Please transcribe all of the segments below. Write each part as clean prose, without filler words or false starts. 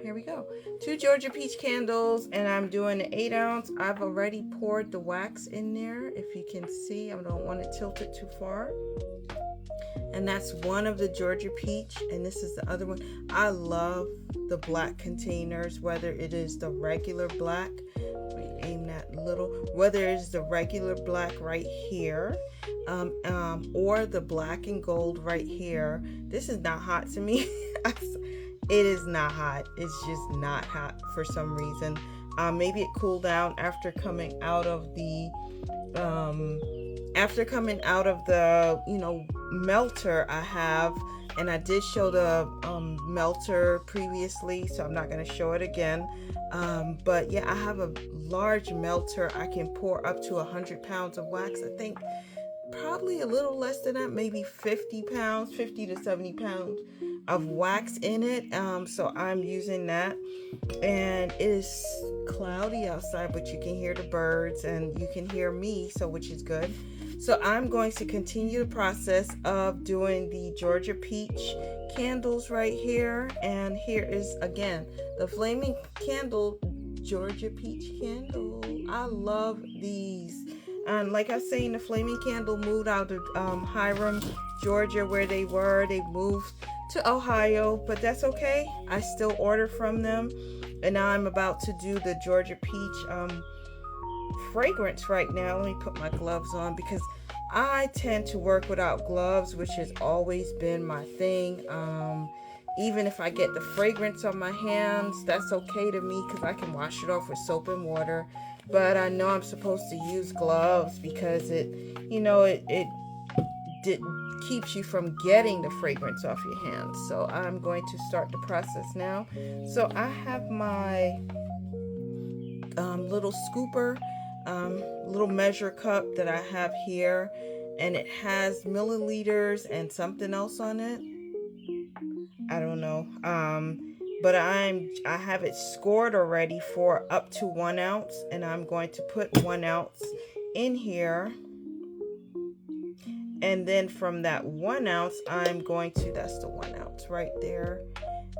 here we go. 2 Georgia peach candles, and I'm doing an 8 ounce. I've already poured the wax in there. If you can see, I don't want to tilt it too far. And that's one of the Georgia peach, and this is the other one. I love the black containers, whether it is the regular black, let me aim that little, whether it's the regular black right here, or the black and gold right here. This is not hot to me. It is not hot. It's just not hot for some reason. Maybe it cooled down after coming out of the melter I have, and I did show the melter previously, so I'm not going to show it again. But yeah, I have a large melter. I can pour up to 100 pounds of wax. I think probably a little less than that, maybe 50 pounds, 50 to 70 pounds of wax in it. So I'm using that, and it is cloudy outside, but you can hear the birds and you can hear me, so which is good. So I'm going to continue the process of doing the Georgia peach candles right here. And here is again the flaming candle Georgia peach candle. I love these. And like I say, in the flaming candle moved out of Hiram, Georgia, where they were. They moved to Ohio, but that's okay. I still order from them. And now I'm about to do the Georgia peach fragrance right now. Let me put my gloves on because I tend to work without gloves, which has always been my thing. Even if I get the fragrance on my hands, that's okay to me because I can wash it off with soap and water. But I know I'm supposed to use gloves because it keeps you from getting the fragrance off your hands. So I'm going to start the process now. So I have my little scooper, little measure cup that I have here, and it has milliliters and something else on it. I don't know. But I have it scored already for up to 1 ounce, and I'm going to put 1 ounce in here. And then from that 1 ounce, I'm going to, that's the 1 ounce right there,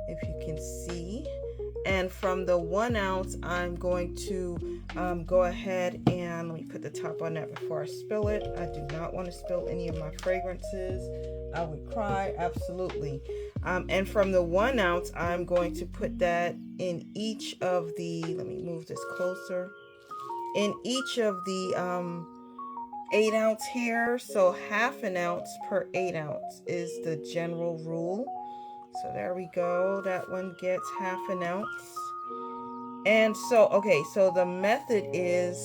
if you can see. And from the 1 ounce, I'm going to go ahead and let me put the top on that before I spill it. I do not want to spill any of my fragrances. I would cry, absolutely. And from the 1 ounce, I'm going to put that in each of the, let me move this closer, in each of the 8 ounce here. So half an ounce per 8 ounce is the general rule. So there we go. That one gets half an ounce. And so, okay, so the method is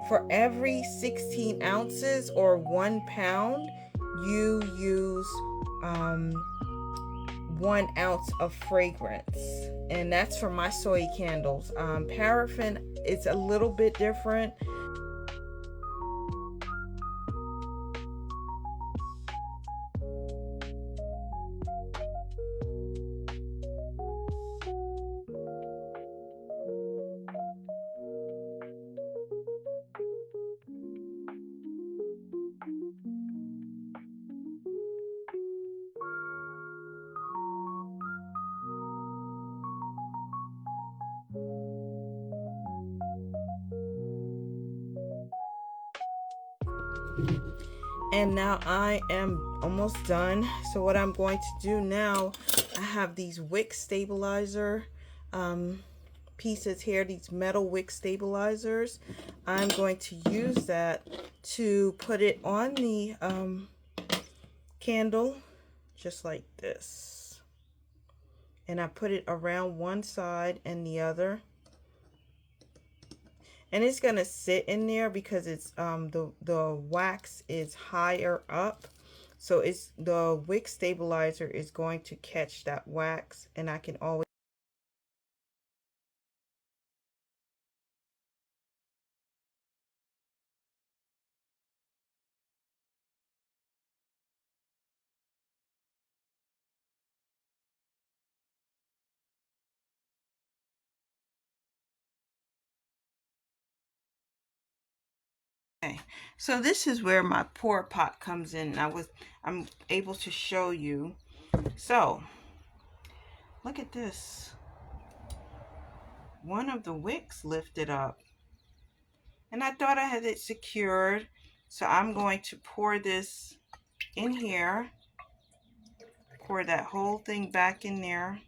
for every 16 ounces or 1 pound, you use 1 ounce of fragrance. And that's for my soy candles. Paraffin, it's a little bit different. And now I am almost done. So what I'm going to do now, I have these wick stabilizer pieces here, these metal wick stabilizers. I'm going to use that to put it on the candle, just like this. And I put it around one side and the other. And it's gonna sit in there because it's the wax is higher up, so it's the wick stabilizer is going to catch that wax, and I can always Okay, so this is where my pour pot comes in. I'm able to show you. So look at this. one of the wicks lifted up. And I thought I had it secured. So I'm going to pour this in here. Pour that whole thing back in there.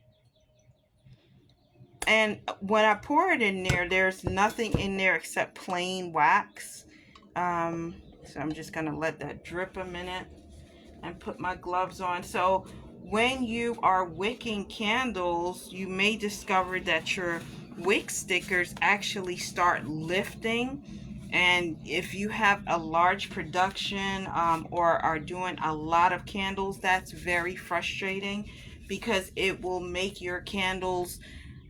And when I pour it in there, there's nothing in there except plain wax. So I'm just going to let that drip a minute and put my gloves on. So when you are wicking candles, you may discover that your wick stickers actually start lifting. And if you have a large production or are doing a lot of candles, that's very frustrating because it will make your candles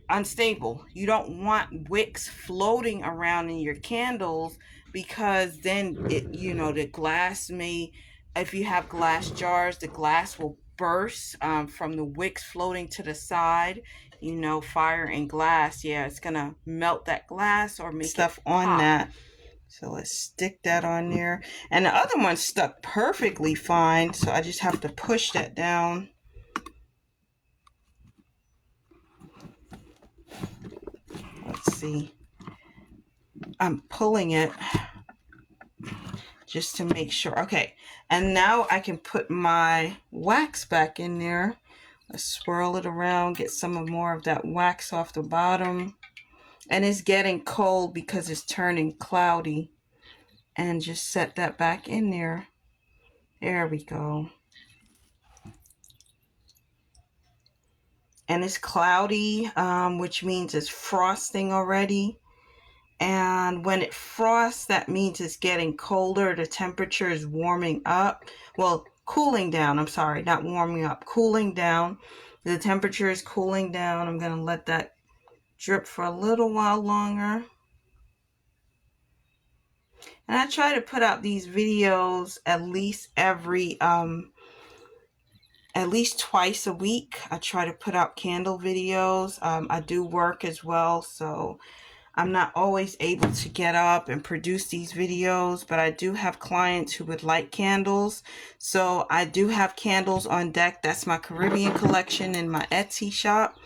unstable. You don't want wicks floating around in your candles because then it, you know, the glass may, if you have glass jars, the glass will burst from the wicks floating to the side. You know, fire and glass, yeah, it's gonna melt that glass or make stuff on that. So let's stick that on there. And the other one stuck perfectly fine, so I just have to push that down. Let's see. I'm pulling it just to make sure. Okay, and now I can put my wax back in there. Let's swirl it around, get some more of that wax off the bottom. And it's getting cold because it's turning cloudy. And just set that back in there. There we go. And it's cloudy, which means it's frosting already. And when it frosts, that means it's getting colder. The temperature is warming up. Well, cooling down. I'm sorry, not warming up, cooling down. The temperature is cooling down. I'm going to let that drip for a little while longer. And I try to put out these videos at least at least twice a week. I try to put out candle videos. I do work as well, so I'm not always able to get up and produce these videos, but I do have clients who would like candles. So I do have candles on deck. That's my Caribbean collection in my Etsy shop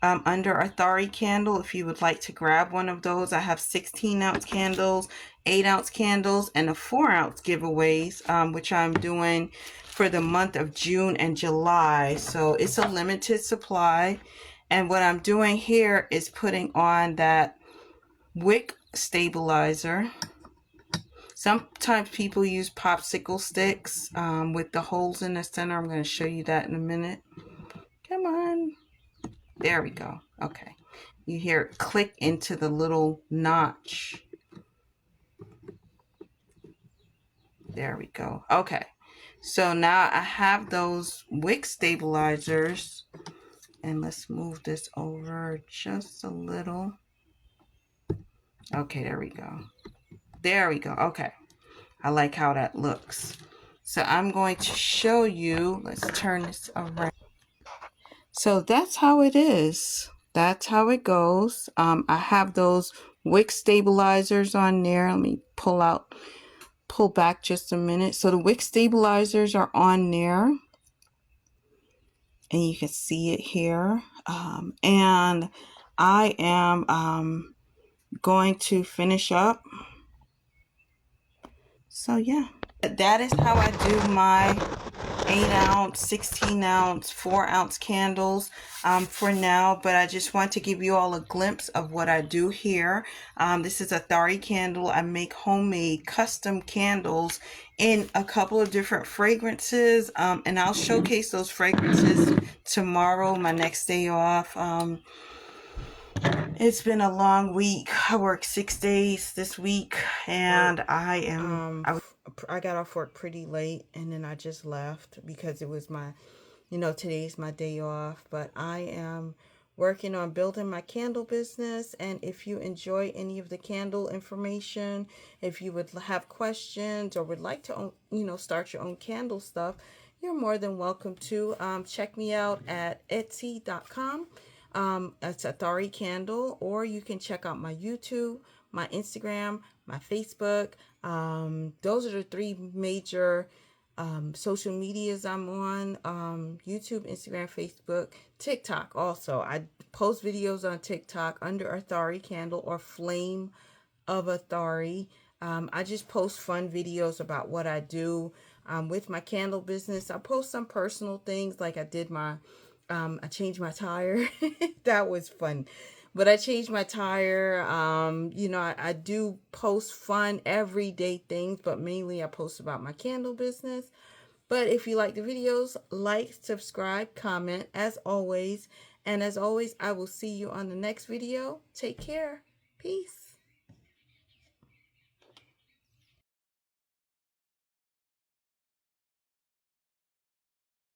under Athari Candle. If you would like to grab one of those, I have 16-ounce candles, 8-ounce candles, and a 4-ounce giveaways, which I'm doing for the month of June and July. So it's a limited supply. And what I'm doing here is putting on that wick stabilizer. Sometimes people use popsicle sticks with the holes in the center. I'm going to show you that in a minute. Come on. There we go. Okay. You hear it click into the little notch. There we go. Okay. So now I have those wick stabilizers. And let's move this over just a little. Okay, there we go. There we go. Okay. I like how that looks. So I'm going to show you. Let's turn this around. So that's how it is. That's how it goes. I have those wick stabilizers on there. Let me pull back just a minute. So the wick stabilizers are on there. And you can see it here. And I am going to finish up. So yeah, that is how I do my 8-ounce, 16-ounce, 4-ounce candles for now, but I just want to give you all a glimpse of what I do here. This is Athari Candle. I make homemade custom candles in a couple of different fragrances, and I'll showcase those fragrances tomorrow, my next day off. It's been a long week. I worked 6 days this week, and I got off work pretty late, and then I just left because it was my, today's my day off. But I am working on building my candle business, and if you enjoy any of the candle information, if you would have questions or would like to, start your own candle stuff, you're more than welcome to check me out at Etsy.com. It's Athari Candle, or you can check out my YouTube, my Instagram, my Facebook. Those are the three major social medias I'm on, YouTube, Instagram, Facebook, TikTok also. I post videos on TikTok under Athari Candle or Flame of Athari. I just post fun videos about what I do with my candle business. I post some personal things like I changed my tire. That was fun. But I changed my tire. I do post fun everyday things, but mainly I post about my candle business. But if you like the videos, like, subscribe, comment as always. And as always, I will see you on the next video. Take care. Peace.